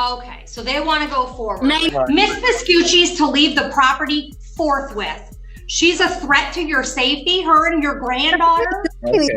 Okay, so they want to go forward. Name. Miss Piscucci's to leave the property forthwith. She's a threat to your safety, her and your granddaughter. Okay.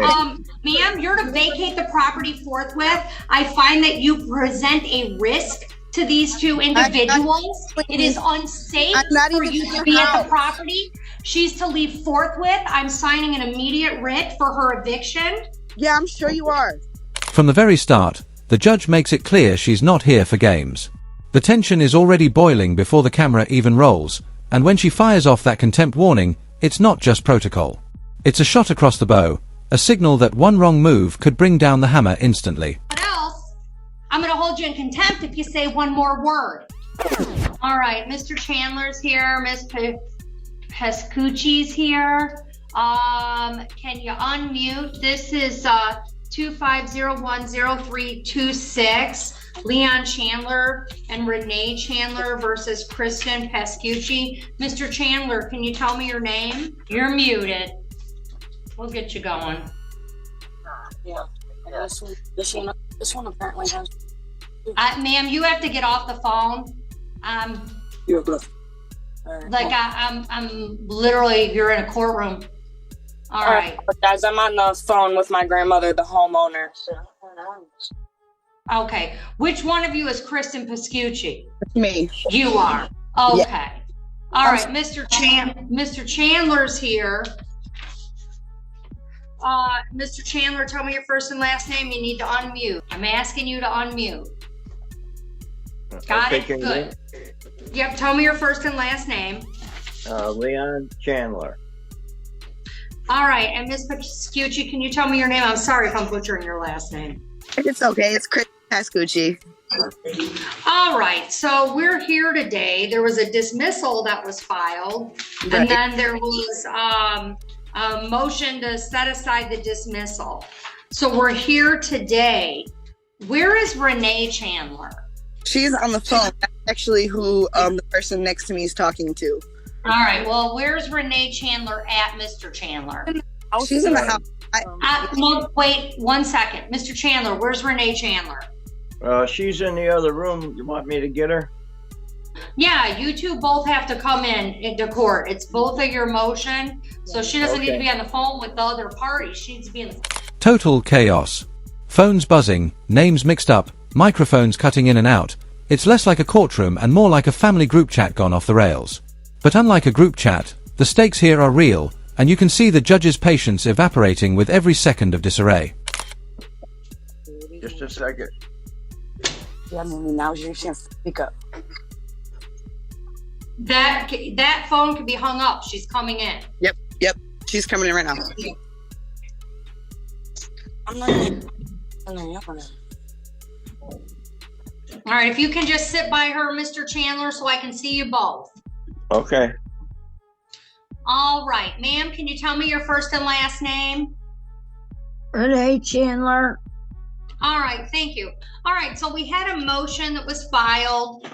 Ma'am, you're to vacate the property forthwith. I find that you present a risk to these two individuals. It is unsafe for you to be at the property. She's to leave forthwith. I'm signing an immediate writ for her eviction. Yeah, I'm sure you are. From the very start, the judge makes it clear she's not here for games. The tension is already boiling before the camera even rolls, and when she fires off that contempt warning, it's not just protocol. It's a shot across the bow, a signal that one wrong move could bring down the hammer instantly. What else? I'm going to hold you in contempt if you say one more word. All right, Mr. Chandler's here. Miss Piscucci's here. Can you unmute? This is 25010326. Leon Chandler and Renee Chandler versus Kristen Piscucci. Mr. Chandler, can you tell me your name? You're muted. We'll get you going. Yeah. This one apparently has. Ma'am, you have to get off the phone. You're good. Like I'm literally, you're in a courtroom. All right. Guys, I'm on the phone with my grandmother, the homeowner. Okay. Which one of you is Kristen Piscucci? Me. You are. Okay. Yeah. All right, Mr. Chandler's here. Mr. Chandler, tell me your first and last name. You need to unmute. I'm asking you to unmute. Got it? Good. Yep, tell me your first and last name. Leon Chandler. All right, and Ms. Piscucci, can you tell me your name? I'm sorry if I'm butchering your last name. It's okay. It's Chris Piscucci. All right, so we're here today. There was a dismissal that was filed, Right. and then there was a motion to set aside the dismissal. So we're here today. Where is Renee Chandler? She's on the phone. That's actually who the person next to me is talking to. All right, well, where's Renee Chandler at, Mr. Chandler? She's in the house. No, wait 1 second. Mr. Chandler, where's Renee Chandler? She's in the other room. You want me to get her? Yeah, you two both have to come into court. It's both of your motion. So she doesn't need to be on the phone with the other party. She needs to be in the... Total chaos. Phones buzzing, names mixed up, microphones cutting in and out. It's less like a courtroom and more like a family group chat gone off the rails. But unlike a group chat, the stakes here are real, and you can see the judge's patience evaporating with every second of disarray. Just a second. Yeah, I mean, now's your chance to speak up. That phone can be hung up. She's coming in. Yep. She's coming in right now. I'm not even. All right, if you can just sit by her, Mr. Chandler, so I can see you both. Okay. All right, ma'am, can you tell me your first and last name? Renee Chandler. All right, thank you. All right, so we had a motion that was filed.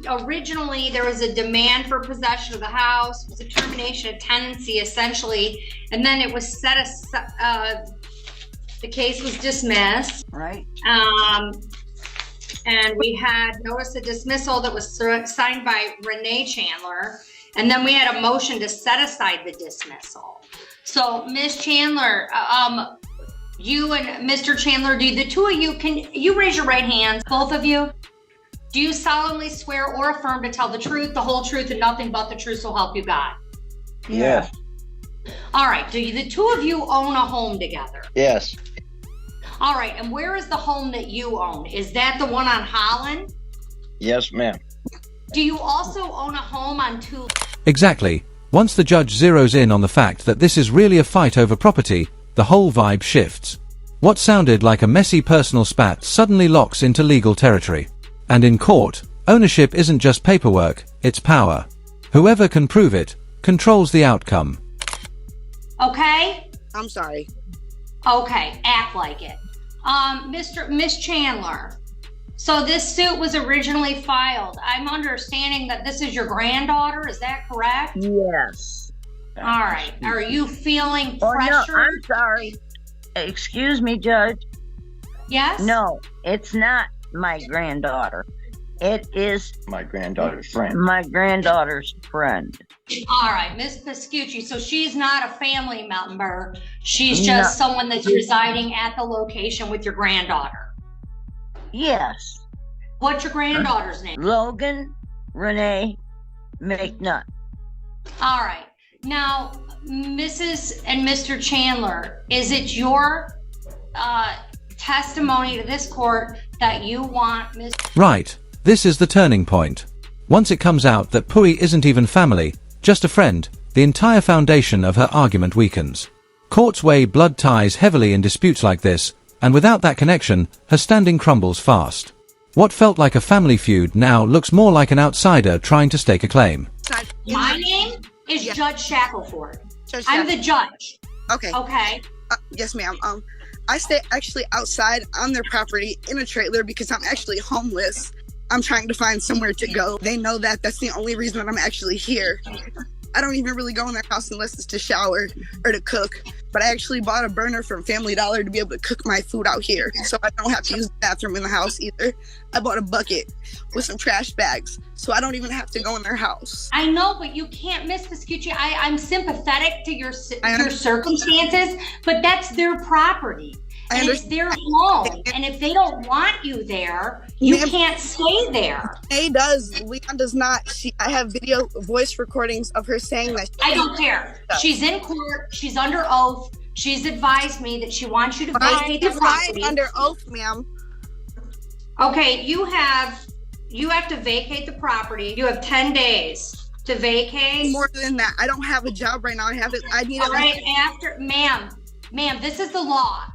Originally, there was a demand for possession of the house. It was a termination of tenancy, essentially, and then it was set aside. The case was dismissed. Right. And we had notice of dismissal that was signed by Renee Chandler. And then we had a motion to set aside the dismissal. So, Ms. Chandler, you and Mr. Chandler, do the two of you, can you raise your right hands, both of you? Do you solemnly swear or affirm to tell the truth, the whole truth, and nothing but the truth, so help you God? Yes. All right, do the two of you own a home together? Yes. All right, and where is the home that you own? Is that the one on Holland? Yes, ma'am. Do you also own a home on Two? Exactly. Once the judge zeroes in on the fact that this is really a fight over property, the whole vibe shifts. What sounded like a messy personal spat suddenly locks into legal territory. And in court, ownership isn't just paperwork, it's power. Whoever can prove it, controls the outcome. Okay? I'm sorry. Okay, act like it. Miss Chandler, so this suit was originally filed. I'm understanding that this is your granddaughter, is that correct? Yes. All right, are you feeling Oh, no, pressure? I'm sorry. Excuse me, Judge. Yes? No, it's not my granddaughter. It is My granddaughter's friend. my granddaughter's friend. All right, Miss Pascucci. So she's not a family member. She's just someone that's residing at the location with your granddaughter. Yes. What's your granddaughter's name? Logan Renee McNutt. All right. Now, Mrs. and Mr. Chandler, is it your testimony to this court that you want Miss? Right. This is the turning point. Once it comes out that Pui isn't even family, just a friend, the entire foundation of her argument weakens. Courts weigh blood ties heavily in disputes like this, and without that connection, her standing crumbles fast. What felt like a family feud now looks more like an outsider trying to stake a claim. My name is Judge Shackleford. Judge I'm the judge. Okay. Okay. Yes, ma'am. I stay actually outside on their property in a trailer because I'm actually homeless. I'm trying to find somewhere to go. They know that. That's the only reason that I'm actually here. I don't even really go in their house unless it's to shower or to cook. But I actually bought a burner from Family Dollar to be able to cook my food out here. So I don't have to use the bathroom in the house either. I bought a bucket with some trash bags. So I don't even have to go in their house. I know, but you can't miss Pascucci. I'm sympathetic to your circumstances, but that's their property. And it's their home. And if they don't want you there, you can't stay there. Leon does not. I have voice recordings of her saying that. I don't care. She's in court. She's under oath. She's advised me that she wants you to vacate the property. Under oath, ma'am. Okay, you have to vacate the property. You have 10 days to vacate. More than that, I don't have a job right now. I need. All right, ma'am, this is the law.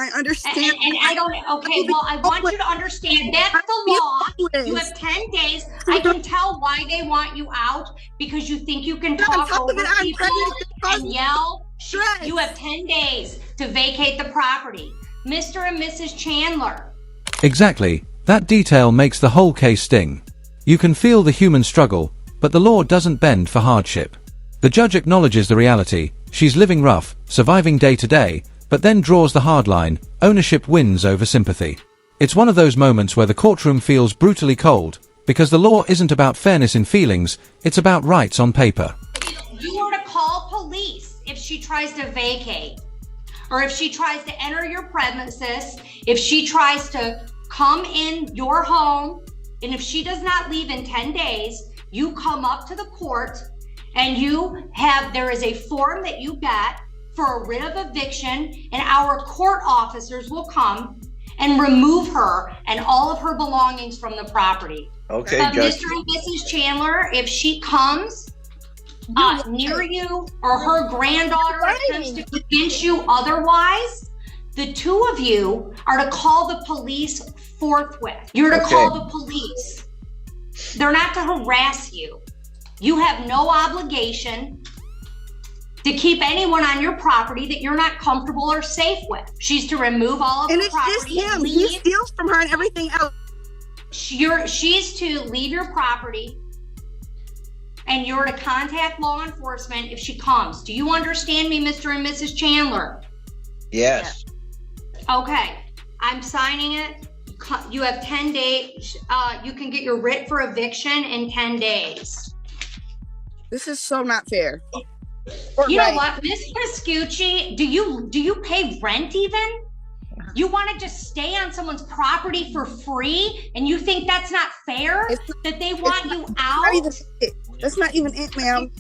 I understand. And I don't, okay, well, I want you to understand that's the law. You have 10 days. I can tell why they want you out because you think you can talk over people and yell. You have 10 days to vacate the property. Mr. and Mrs. Chandler. Exactly. That detail makes the whole case sting. You can feel the human struggle, but the law doesn't bend for hardship. The judge acknowledges the reality. She's living rough, surviving day to day, but then draws the hard line. Ownership wins over sympathy. It's one of those moments where the courtroom feels brutally cold, because the law isn't about fairness in feelings, it's about rights on paper. You are to call police if she tries to vacate, or if she tries to enter your premises, if she tries to come in your home, and if she does not leave in 10 days, you come up to the court and there is a form that you get for a writ of eviction, and our court officers will come and remove her and all of her belongings from the property. Okay, But Judge. Mr. and Mrs. Chandler, if she comes near you or her granddaughter attempts to convince you otherwise, the two of you are to call the police forthwith. You're to call the police. They're not to harass you. You have no obligation to keep anyone on your property that you're not comfortable or safe with. She's to remove all of And the it's just property. him. He steals from her and everything else. She's to leave your property, and you're to contact law enforcement if she comes. Do you understand me, Mr. and Mrs. Chandler? Yes. Okay, I'm signing it. You have 10 days. You can get your writ for eviction in 10 days. This is so not fair. You know what, Miss Pascucci, do you pay rent even? You want to just stay on someone's property for free, and you think that's not fair? That they want you out? That's not even it, ma'am.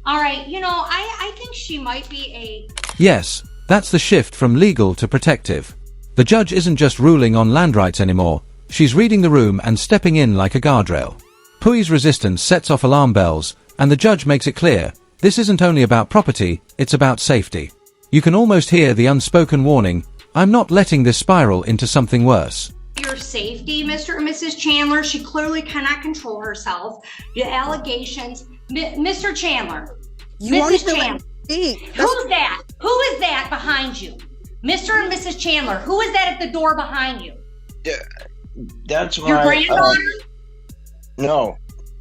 All right, I think she might be Yes, that's the shift from legal to protective. The judge isn't just ruling on land rights anymore, she's reading the room and stepping in like a guardrail. Pui's resistance sets off alarm bells, and the judge makes it clear, this isn't only about property, it's about safety. You can almost hear the unspoken warning, I'm not letting this spiral into something worse. your safety, Mr. and Mrs. Chandler. She clearly cannot control herself. The allegations, Mr. Chandler, Mrs. Chandler. Who's that? Who is that behind you? Mr. and Mrs. Chandler, who is that at the door behind you? That's my... Your granddaughter? No.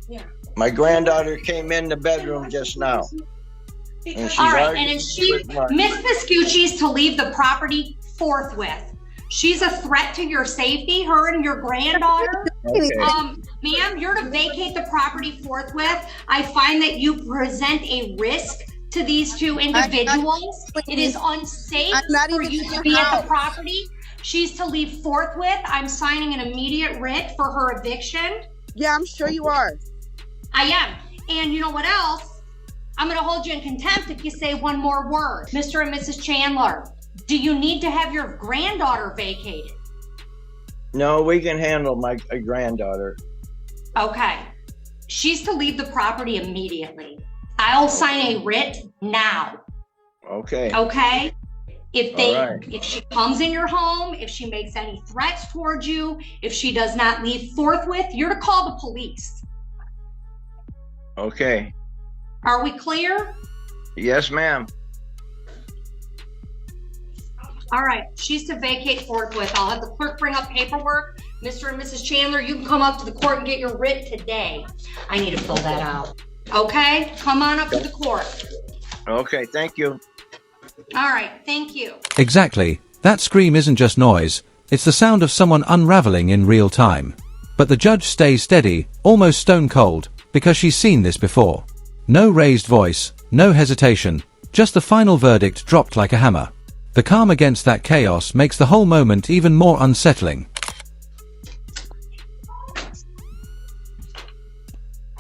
Yeah. My granddaughter came in the bedroom just now. And she's All right, arguing and if she, with my... Miss Pascucci's to leave the property forthwith. She's a threat to your safety, her and your granddaughter. Okay. Ma'am, you're to vacate the property forthwith. I find that you present a risk to these two individuals. It is unsafe I'm not for even you in to your be at house. the property. She's to leave forthwith. I'm signing an immediate writ for her eviction. Yeah, I'm sure you are. I am. And you know what else? I'm going to hold you in contempt if you say one more word. Mr. and Mrs. Chandler, do you need to have your granddaughter vacated? No, we can handle my granddaughter. Okay. She's to leave the property immediately. I'll sign a writ now. Okay. Okay? If All right. if she comes in your home, if she makes any threats towards you, if she does not leave forthwith, you're to call the police. Okay. Are we clear? Yes, ma'am. All right, she's to vacate forthwith. I'll have the clerk bring up paperwork. Mr. and Mrs. Chandler, you can come up to the court and get your writ today. I need to fill that out. Okay, come on up to the court. Okay, thank you. All right, thank you. Exactly. That scream isn't just noise, it's the sound of someone unraveling in real time. But the judge stays steady, almost stone cold, because she's seen this before. No raised voice, no hesitation, just the final verdict dropped like a hammer. The calm against that chaos makes the whole moment even more unsettling.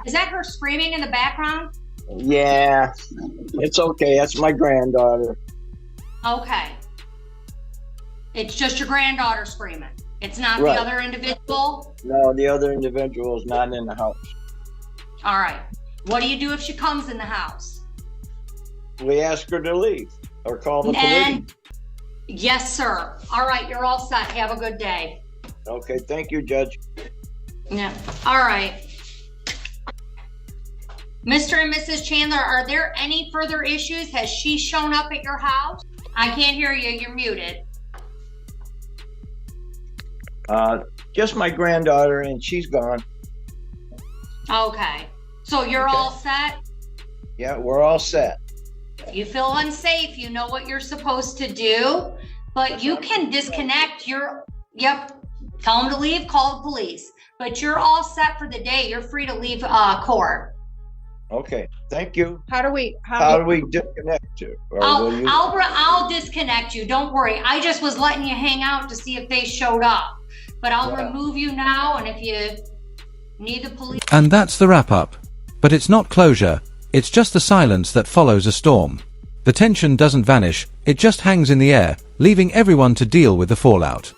Is that her screaming in the background? Yeah, it's okay. That's my granddaughter. Okay. It's just your granddaughter screaming. It's not Right. the other individual? No, the other individual is not in the house. All right. What do you do if she comes in the house? We ask her to leave or call the police. And yes, sir. All right, you're all set. Have a good day. Okay, thank you, Judge. Yeah. All right. Mr. and Mrs. Chandler, are there any further issues? Has she shown up at your house? I can't hear you. You're muted. Just my granddaughter, and she's gone. Okay. So you're Okay. all set? Yeah, we're all set. You feel unsafe. You know what you're supposed to do, but you can disconnect your, yep, tell them to leave, call the police. But you're all set for the day. You're free to leave court. Okay, thank you. How do we? How do we disconnect to? Or will you? I'll disconnect you. Don't worry. I just was letting you hang out to see if they showed up. But I'll Yeah. remove you now, and if you need the police. And that's the wrap up. But it's not closure, it's just the silence that follows a storm. The tension doesn't vanish, it just hangs in the air, leaving everyone to deal with the fallout.